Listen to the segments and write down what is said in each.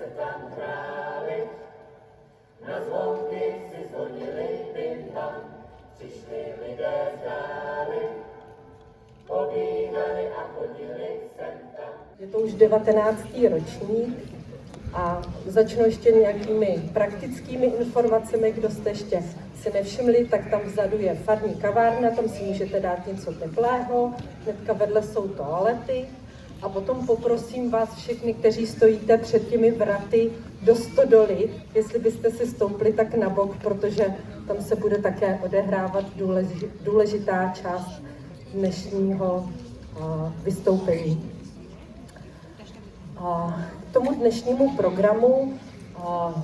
se tam hráli, na zvonky si zvonili bim-bam, přišli lidé z dály, pobíhali a chodili sem tam. Je to už 19. ročník a začnu ještě nějakými praktickými informacemi, kdo jste ještě si nevšimli, tak tam vzadu je farní kavárna, tam si můžete dát něco teplého, hnedka vedle jsou toalety a potom poprosím vás všechny, kteří stojíte před těmi vraty do stodoly, jestli byste si stoupli tak na bok, protože tam se bude také odehrávat důležitá část dnešního vystoupení. K tomu dnešnímu programu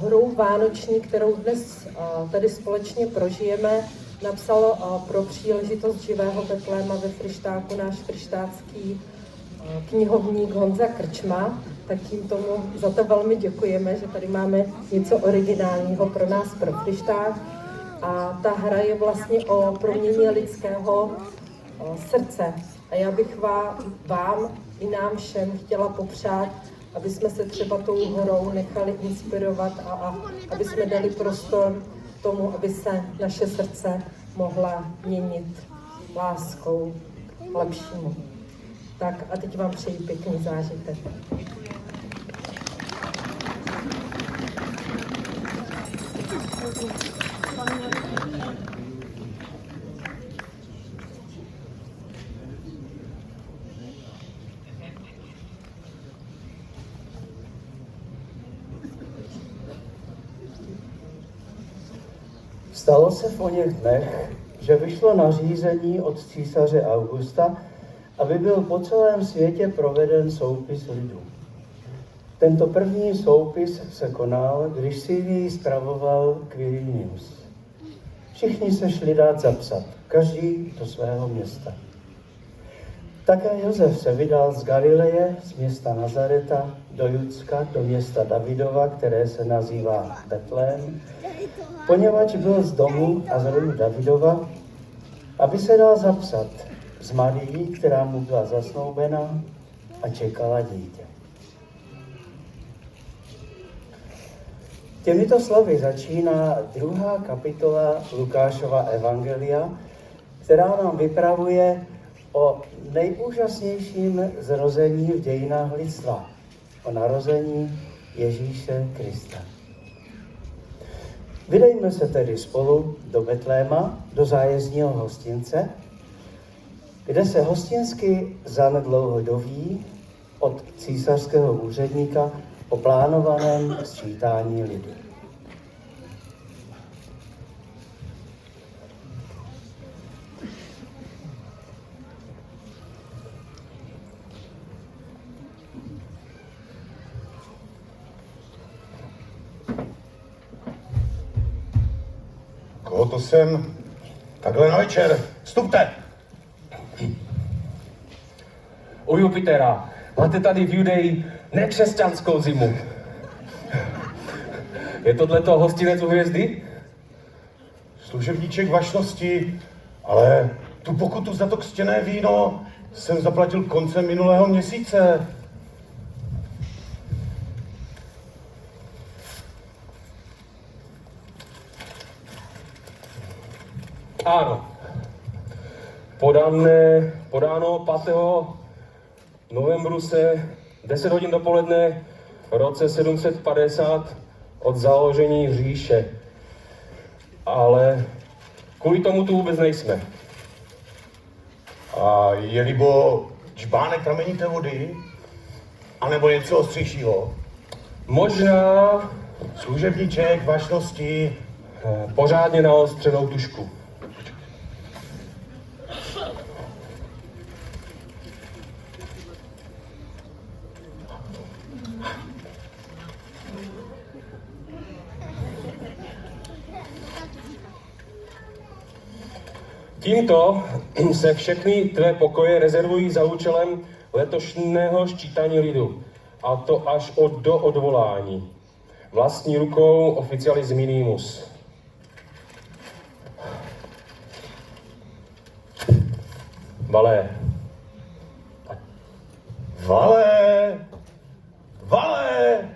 hru vánoční, kterou dnes tady společně prožijeme, napsal pro příležitost živého Betléma ve Fryštáku náš fryštácký knihovník Honza Krčma, tak tím tomu za to velmi děkujeme, že tady máme něco originálního pro nás, pro Fryšták. A ta hra je vlastně o proměně lidského srdce. A já bych vám i nám všem chtěla popřát, aby jsme se třeba tou hrou nechali inspirovat a aby jsme dali prostor tomu, aby se naše srdce mohla měnit láskou k lepšímu. Tak a teď vám přeji pěkný zážitek. Stalo se v oněch dnech, že vyšlo nařízení od císaře Augusta, aby byl po celém světě proveden soupis lidu. Tento první soupis se konal, když Sýrii spravoval Quirinius. Všichni se šli dát zapsat, každý do svého města. Také Josef se vydal z Galileje, z města Nazareta, do Judska, do města Davidova, které se nazývá Betlém, poněvadž byl z domu a z rodu Davidova, aby se dal zapsat s Marií, která mu byla zasnoubena a čekala dítě. Těmito slovy začíná 2. kapitola Lukášova evangelia, která nám vypravuje o nejúžasnějším zrození v dějinách lidstva, o narození Ježíše Krista. Vydejme se tedy spolu do Betléma, do zájezdního hostince, kde se hostinsky zanedlouho doví od císařského úředníka o plánovaném sčítání lidu. Koho to jsem? Takhle na večer. Vstupte! U Jupitera. Máte tady v Judeji nekřesťanskou zimu. Je tohleto hostinec u hvězdy? Služebníček vašnosti, ale tu pokutu za to křtěné víno jsem zaplatil koncem minulého měsíce. Ano. Podáno 5. novembru se 10 hodin dopoledne v roce 750 od založení říše. Ale kvůli tomu tu vůbec nejsme. A je libo džbánek pramenité vody? A nebo něco ostřejšího? Možná Služebníček vašnosti. pořádně naostřenou tušku. Tímto se všechny tvé pokoje rezervují za účelem letošního sčítání lidu, a to až do odvolání. Vlastní rukou oficialis minimus. Valé. Valé! Valé!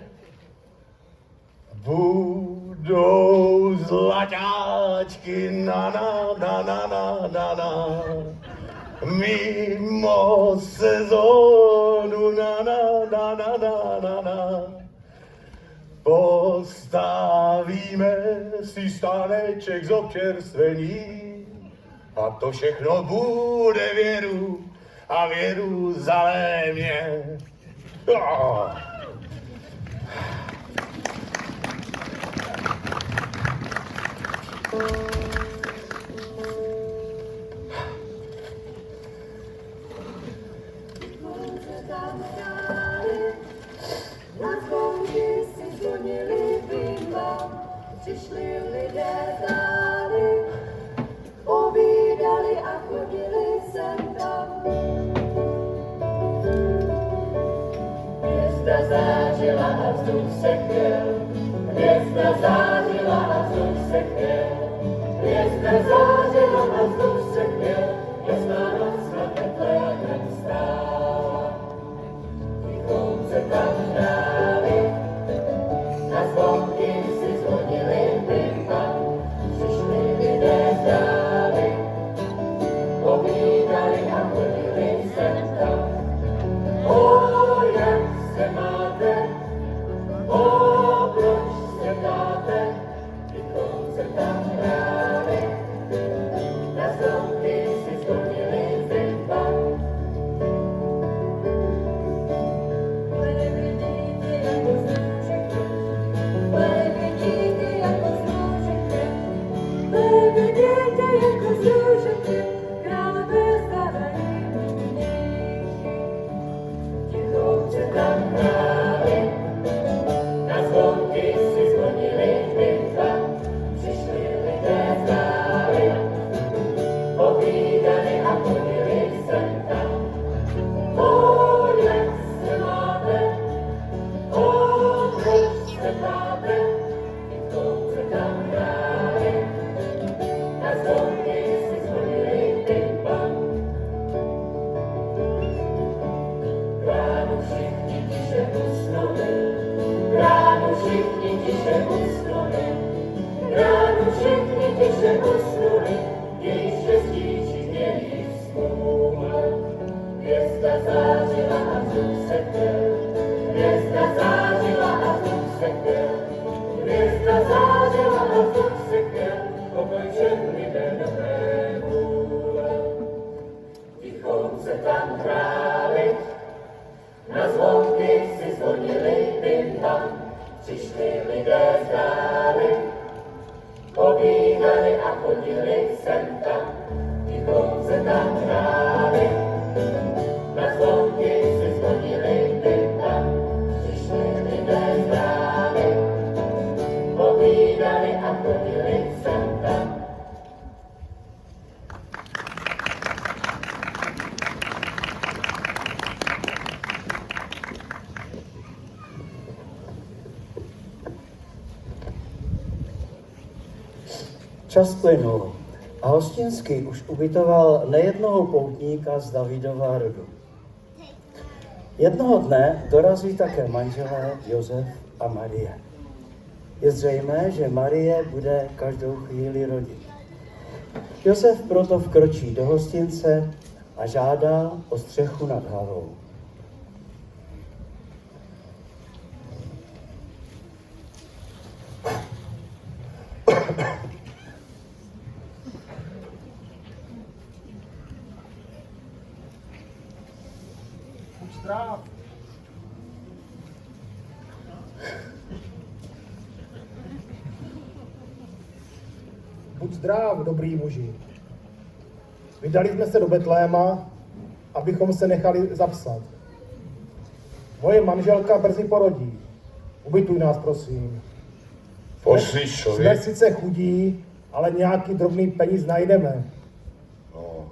baťáčky, na na na na na na na. Mimo sezónu, na na na na na na na. Postavíme si stáneček z občerstvení a to všechno bude věru a v Jeruzalémě. Na zvonky si zvonili bimba, přišli lidé zády, povídali a chodili sem tam. Hvězda zářila a vzduch se chvěl, hvězda zářila a vzduch se chvěl, hvězda zářila a vzduch se chvěl, jasná noc na teple jak jen stála. Tichouce tam hráli, na zvonky si zvonili bimba, přišli lidé zdáli, povídali a chodili sem tam. O, jak se máte, o, proč se dáte, tichouce tam hráli, na zvonky si zvonili bimba. Čas plynul a Hostinský už ubytoval nejednoho poutníka z Davidova rodu. Jednoho dne dorazí také manželé Josef a Marie. Je zřejmé, že Marie bude každou chvíli rodit. Josef proto vkročí do hostince a žádá o střechu nad hlavou. Zdrav. Buď zdrav, dobrý muži. Vydali jsme se do Betléma, abychom se nechali zapsat. Moje manželka brzy porodí. Ubytuj nás, prosím. Poslyšovi. Jsme sice chudí, ale nějaký drobný peníz najdeme. No,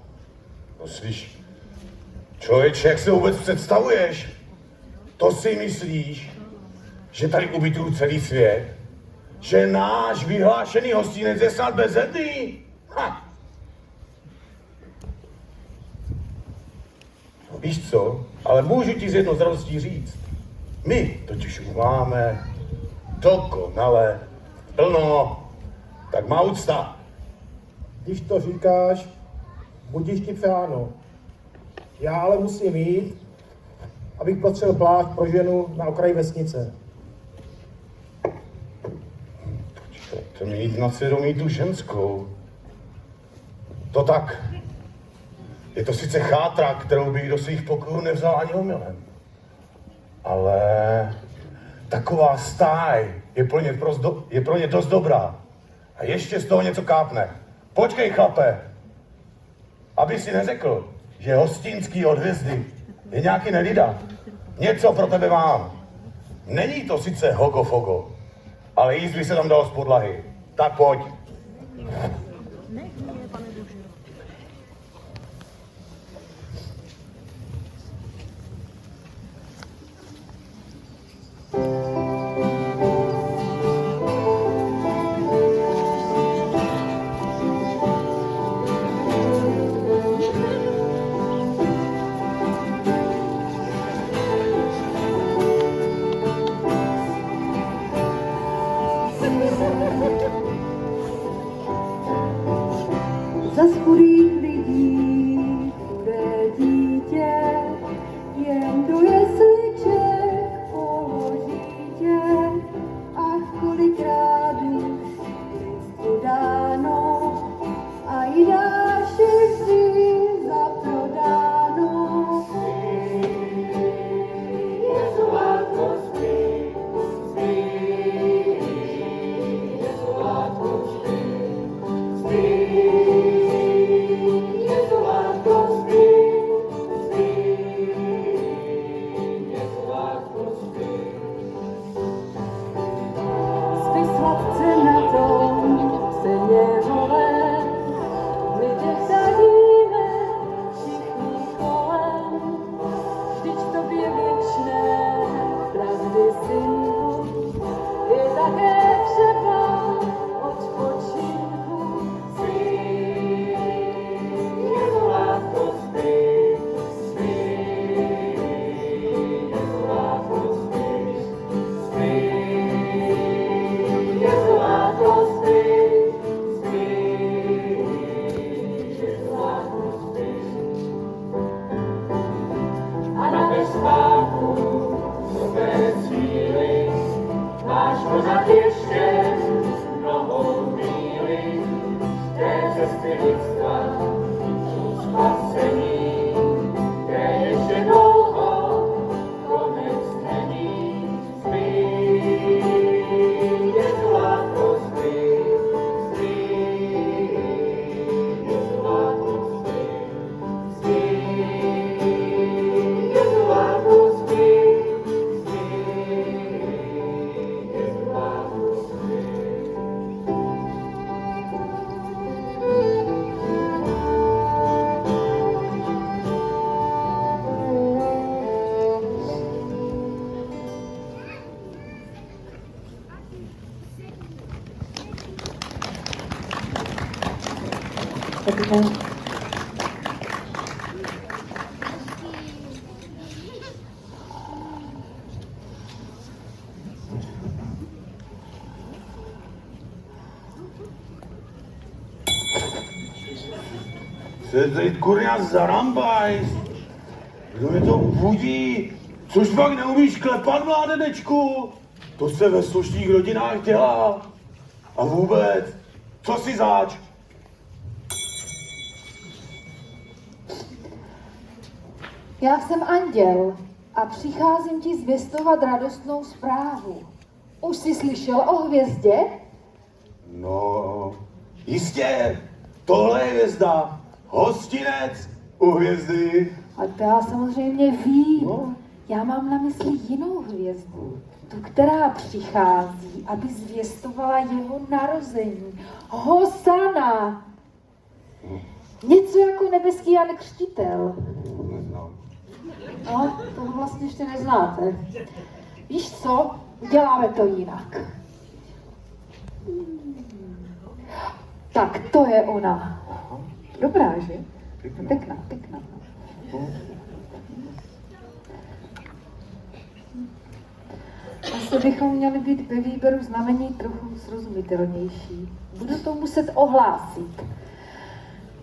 slyš. Člověče, jak se vůbec představuješ? To si myslíš, že tady ubytuju celý svět? Že náš vyhlášený hostinec je snad bezedný? Ha! No, víš co? Ale můžu ti z jednou z radostí říct. My totiž už máme dokonale plno. Tak má úcta. Když to říkáš, budíš ti přáno. Já ale musím jít, abych potřeboval plášť pro ženu na okraji vesnice. To mít na svědomí tu ženskou. To tak. Je to sice chátra, kterou bych do svých pokojů nevzal ani omylem. Ale taková stáj je pro ně dost dobrá. A ještě z toho něco kápne. Počkej, chlape, aby si neřekl, že hostinský od hvězdy je nějaký nelida. Něco pro tebe mám. Není to sice hogofogo, ale jíst by se tam dalo z podlahy. Tak pojď. Za chudých lidí chudé dítě jen do jesliček položí tě. Ach, kolikrát už jízdu dáno a i dáš je vždy za prodáno. Jezuvátko, spí, spí, Jezuvátko, spí, spí. Sladce na tom ceně holé, my dechaníme všichni kolem. Vždyť tobě věčné pravdy, synku, je také třeba odpočinku. Spí, Jezuvátko, spí, spí, Jezuvátko, spí, spí. A na bezpáku nové cíly máš pořád ještě mnohou míli té cesty lidstva spasení, kde ještě dlouho konec není. Spí, Jezuvátko, spí, spí, Jezuvátko, spí, spí. Se tady kurňa zarambaj. Kdo mi to budí? Což pak neumíš klepat, mládenečku? To se ve slušných rodinách dělá. A vůbec, co si zač? Já jsem anděl a přicházím ti zvěstovat radostnou zprávu. Už jsi slyšel o hvězdě? No, jistě, tohle je hvězda. Hostinec u hvězdy. A to já samozřejmě vím. No. Já mám na mysli jinou hvězdu. Tu, která přichází, aby zvěstovala jeho narození. Hosana! Něco jako nebeský Jan Křtitel. Neznám. No, toho vlastně ještě neznáte. Víš co? Uděláme to jinak. Tak, to je ona. Dobrá, že? Pěkná, pěkná. Asi bychom měli být ve výběru znamení trochu srozumitelnější. Budu to muset ohlásit.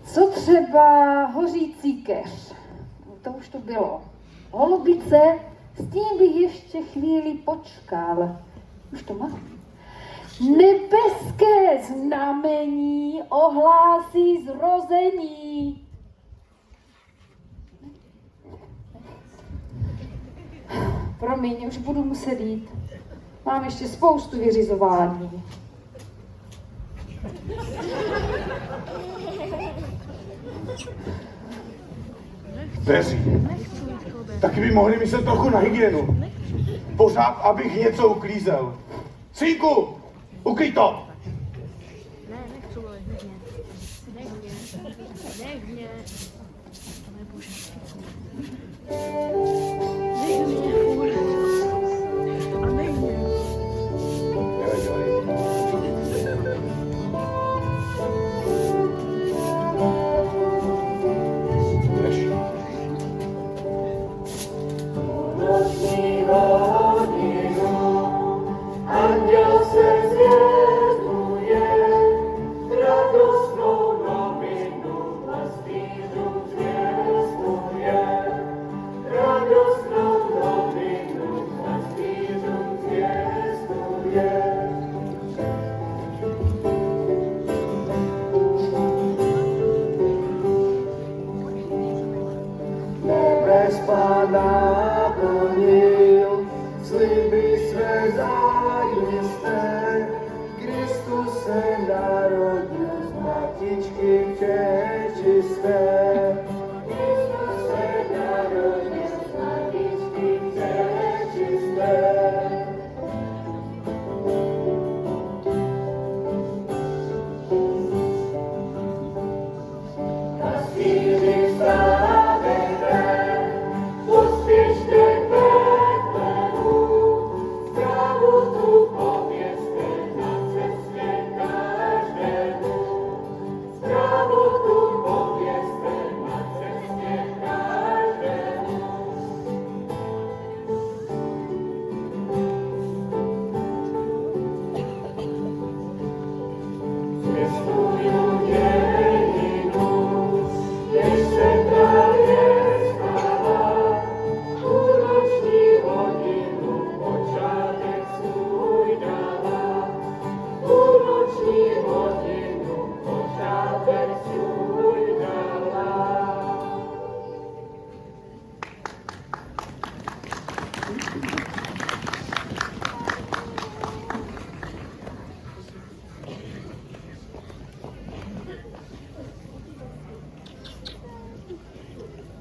Co třeba hořící keř? To už to bylo. Holubice, s tím bych ještě chvíli počkal. Už to mám. Nebeské znamení ohlásí zrození. Promiň, už budu muset jít. Mám ještě spoustu vyřizování. Dveří. Taky by mohli myslet trochu na hygienu. Pořád, abych něco uklízel. Synku, ukryj to! Ne, nechci, ale nech mě. Pane Bože. Nech mě, furt. A nech mě. Dělej. Jdeš. Noční hodinu, anděl se zvěstuje, radostnou novinu pastýřům zvěstuje. Radostnou novinu pastýřům zvěstuje. Nebes Pána plnil, sliby své zajisté. Kristus se narodil z matičky přečisté. Kristus se narodil z matičky přečisté. Pastýři stavete, úspěšně Betlehemu, zprávu tu povězte na cestě každému. Zprávu tu povězte na cestě každému. Zvěstuju dějinu, jež se právě stala, půlnoční hodinu počátek svůj dala. Půlnoční hodinu počátek svůj dala.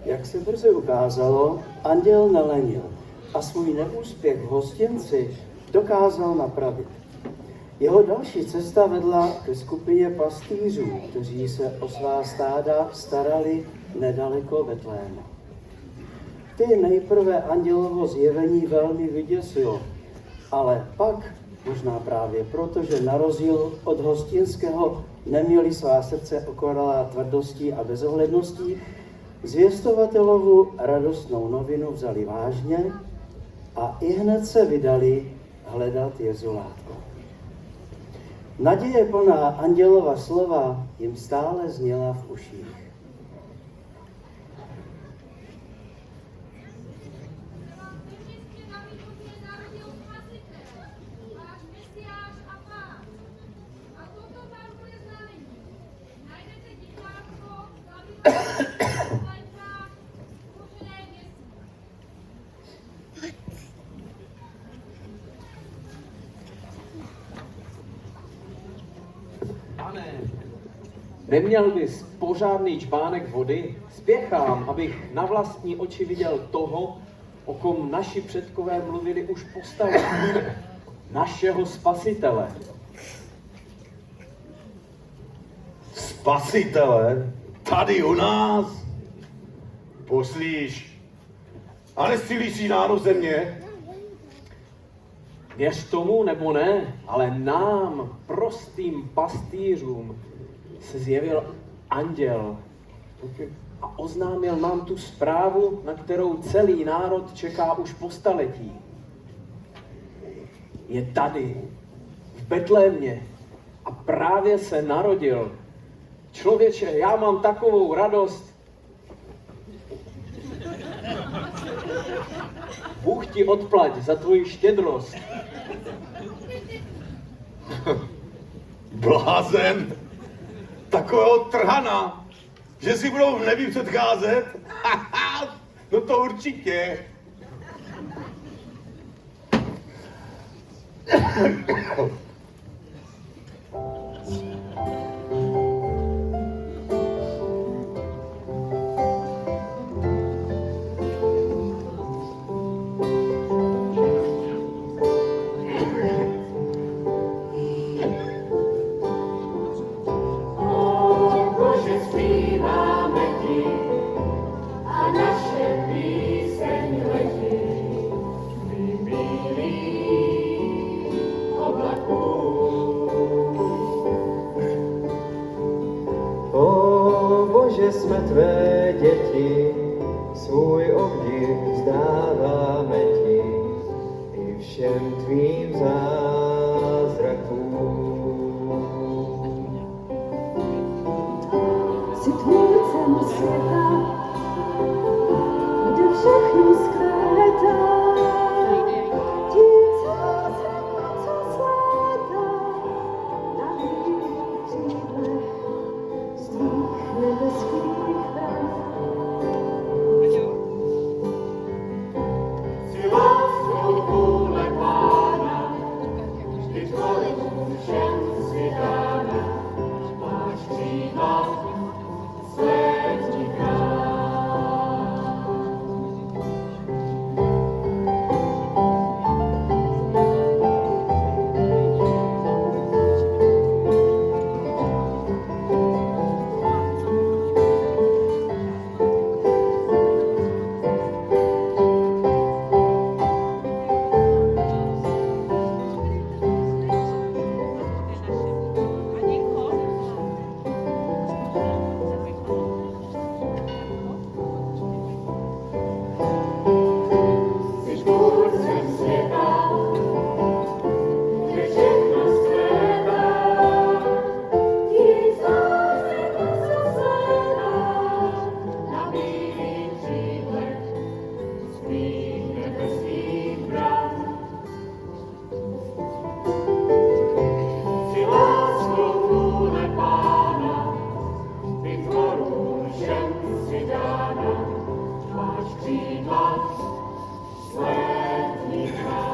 Jak se brzy ukázalo, anděl nelenil a svůj neúspěch v hostinci dokázal napravit. Jeho další cesta vedla ke skupině pastýřů, kteří se o svá stáda starali nedaleko Betléma. Ty nejprve andělovo zjevení velmi vyděsilo, ale pak, možná právě proto, že na rozdíl od hostinského neměli svá srdce okoralá tvrdostí a bezohledností, zvěstovatelovu radostnou novinu vzali vážně a ihned se vydali hledat Jezulátko. Naděje plná andělova slova jim stále zněla v uších. Pane, neměl bys pořádný čbánek vody? Spěchám, abych na vlastní oči viděl toho, o kom naši předkové mluvili už po staletí, našeho spasitele. Spasitele? Tady u nás? Poslíš. A nestřílíš si národ země? Věř tomu nebo ne, ale nám, prostým pastýřům, se zjevil anděl a oznámil nám tu zprávu, na kterou celý národ čeká už po staletí. je tady, v Betlémě. A právě se narodil. Člověče, já mám takovou radost. Bůh ti odplať za tvoji štědrost. Blázen, takového trhana, že si budou v nebi předcházet? No to určitě. O Bože, zpíváme ti a naše píseň letí v bílých oblaků. O Bože, jsme tvé děti, svůj obdiv vzdáváme ti i všem tvým zázrakům. Jsi tvůrcem světa, kde všechno zkvétá. Tím zázrak, co slétá na bílých křídlech z tvých nebeských vrat. Jsi láskou vůle Pána, vždy tvorím všem si dána. Máš křídla světí král. Jsi tvůrcem světa, kde všechno zkvétá. Tím zázrak, co slétá na bílých křídlech z tvých nebeských bran. Jsi láskou vůle Pána, ty tvorům všem si dána. Máš křídla světlý král.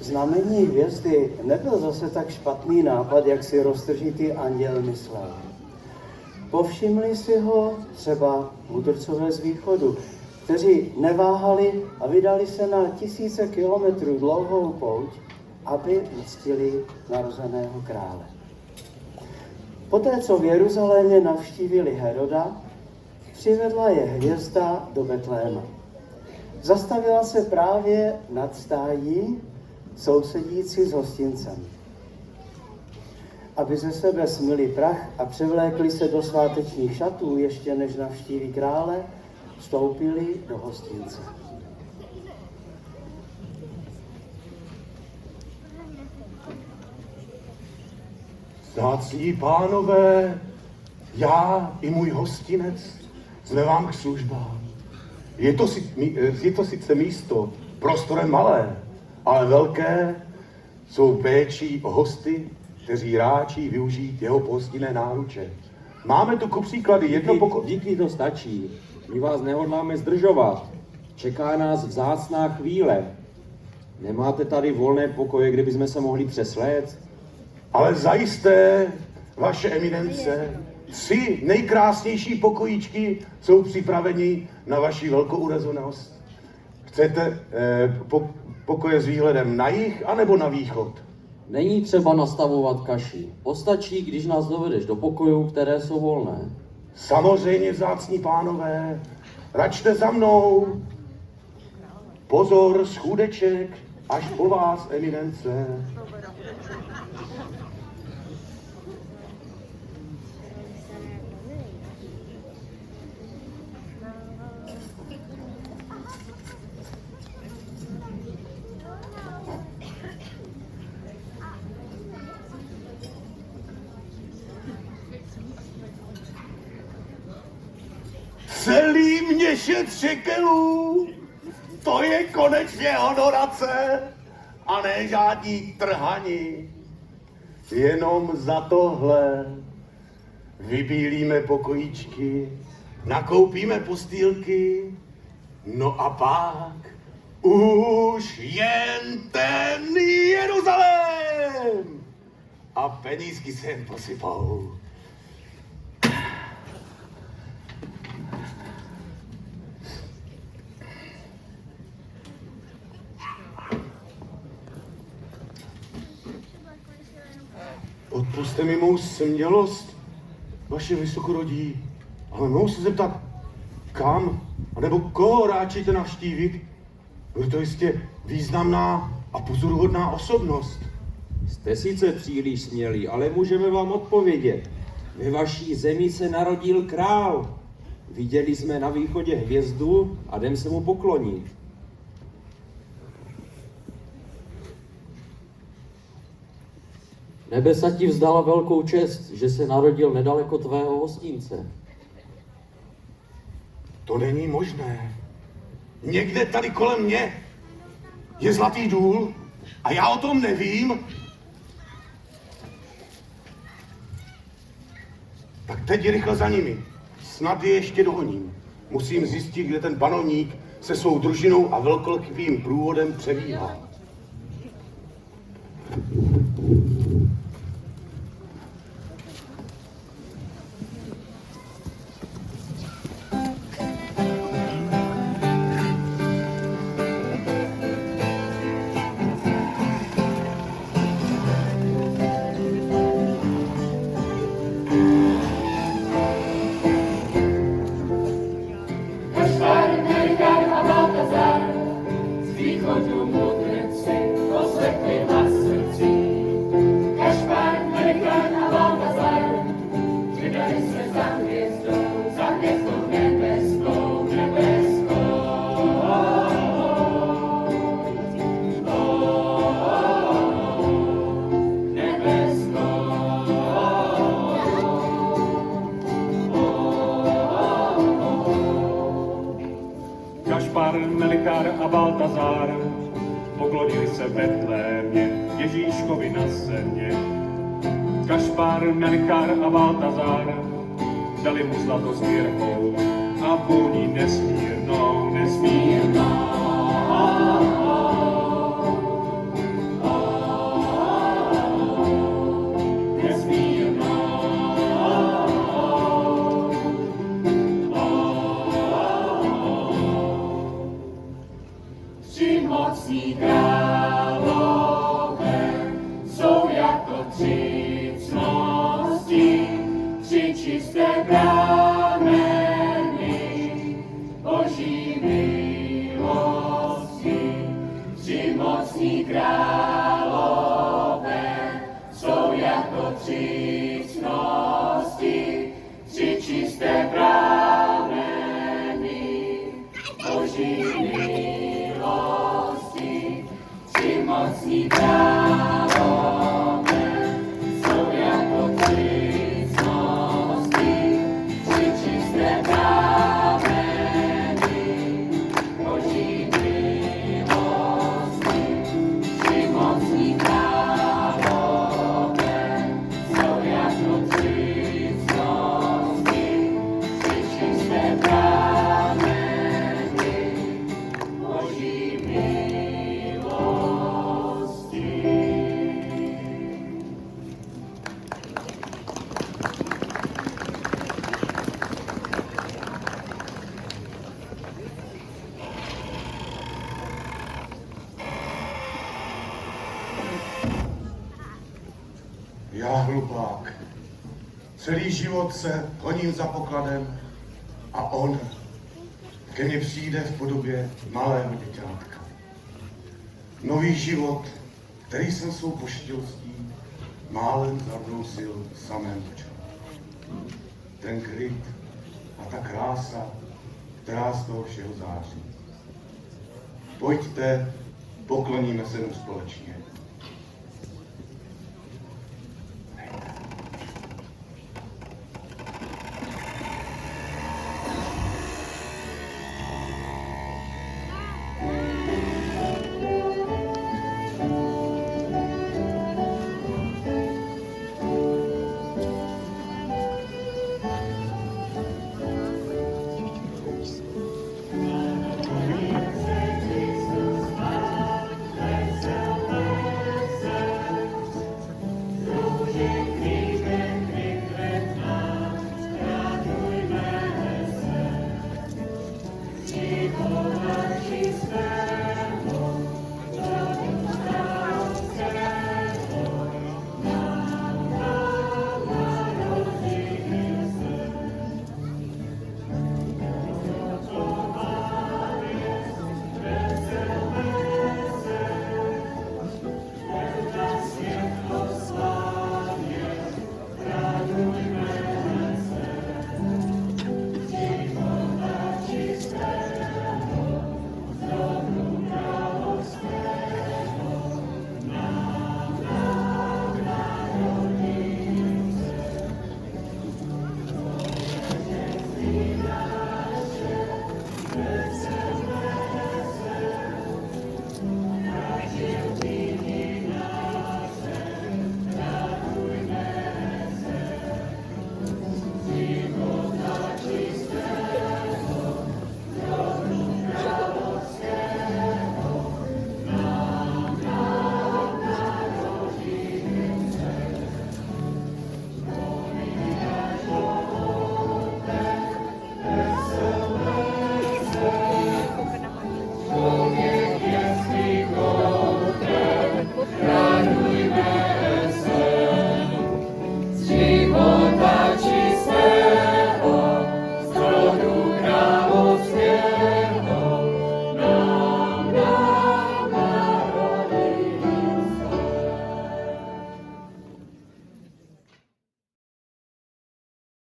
Znamení hvězdy nebyl zase tak špatný nápad, jak si roztržitý anděl myslel. Povšimli si ho třeba mudrcové z východu, kteří neváhali a vydali se na tisíce kilometrů dlouhou pouť, aby uctili narozeného krále. Poté, co v Jeruzalémě navštívili Heroda, přivedla je hvězda do Betléma. Zastavila se právě nad stájí, sousedící s hostincem. Aby ze sebe smyli prach a převlékli se do svátečních šatů, ještě než navštíví krále, vstoupili do hostince. Vzácní pánové, já i můj hostinec jsme vám k službám. Je to sice místo prostorem malé, ale velké, jsou péčí o hosty, kteří ráčí využít jeho pohostinné náruče. Máme tu ku příklady jedno Díky, to stačí. My vás nehodláme zdržovat. Čeká nás vzácná chvíle. Nemáte tady volné pokoje, kde bychom se mohli přesléct? Ale zajisté, vaše eminence, 3 nejkrásnější pokojíčky jsou připraveni na vaši velkourazonost. Chcete pokoje s výhledem na jih anebo na východ? Není třeba nastavovat kaši. Postačí, když nás dovedeš do pokojů, které jsou volné. Samozřejmě, vzácní pánové, račte za mnou. Pozor, schůdeček, až po vás, eminence. Celý měšec šekelů, to je konečně honorace a ne žádní trhani. Jenom za tohle vybílíme pokojíčky, nakoupíme postýlky, no a pak už jen ten Jeruzalém a penízky se jen posypou. Odpusťte mi mou smělost, vaše vysokorodí, ale mohu se zeptat, kam, anebo koho ráčíte navštívit? Bude to jistě významná a pozoruhodná osobnost. Jste sice příliš smělí, ale můžeme vám odpovědět. Ve vaší zemi se narodil král. Viděli jsme na východě hvězdu a jdem se mu poklonit. Nebesa ti vzdala velkou čest, že se narodil nedaleko tvého hostínce. To není možné. Někde tady kolem mě je zlatý důl a já o tom nevím. Tak teď rychle za nimi. Snad je ještě dohoním. Musím zjistit, kde ten panovník se svou družinou a velkolepým průvodem přebíhá. Kašpar, Melikar a Baltazar poklonili se v Betlémě Ježíškovi na země. Kašpar, Melikar a Baltazar dali mu zlato s mirhou a vůni nesmírnou, nesmírnou. Tři mocní králové jsou jako tři cnosti, tři čisté prameny Boží milosti. Tři mocní králové jsou jako tři cnosti, tři čisté prameny Boží milosti. Tři mocní králové jsou jako tři cnosti, tři čisté prameny Boží milosti. Tři mocní králové jsou jako tři cnosti, tři čisté prameny Boží milosti. Já hlupák. Celý život se honím za pokladem a on ke mně přijde v podobě malého děťátka. Nový život, který jsem svou poštělostí málem zabrousil v samém počátku. Ten klid a ta krása, která z toho všeho září. Pojďte, pokloníme se mu společně.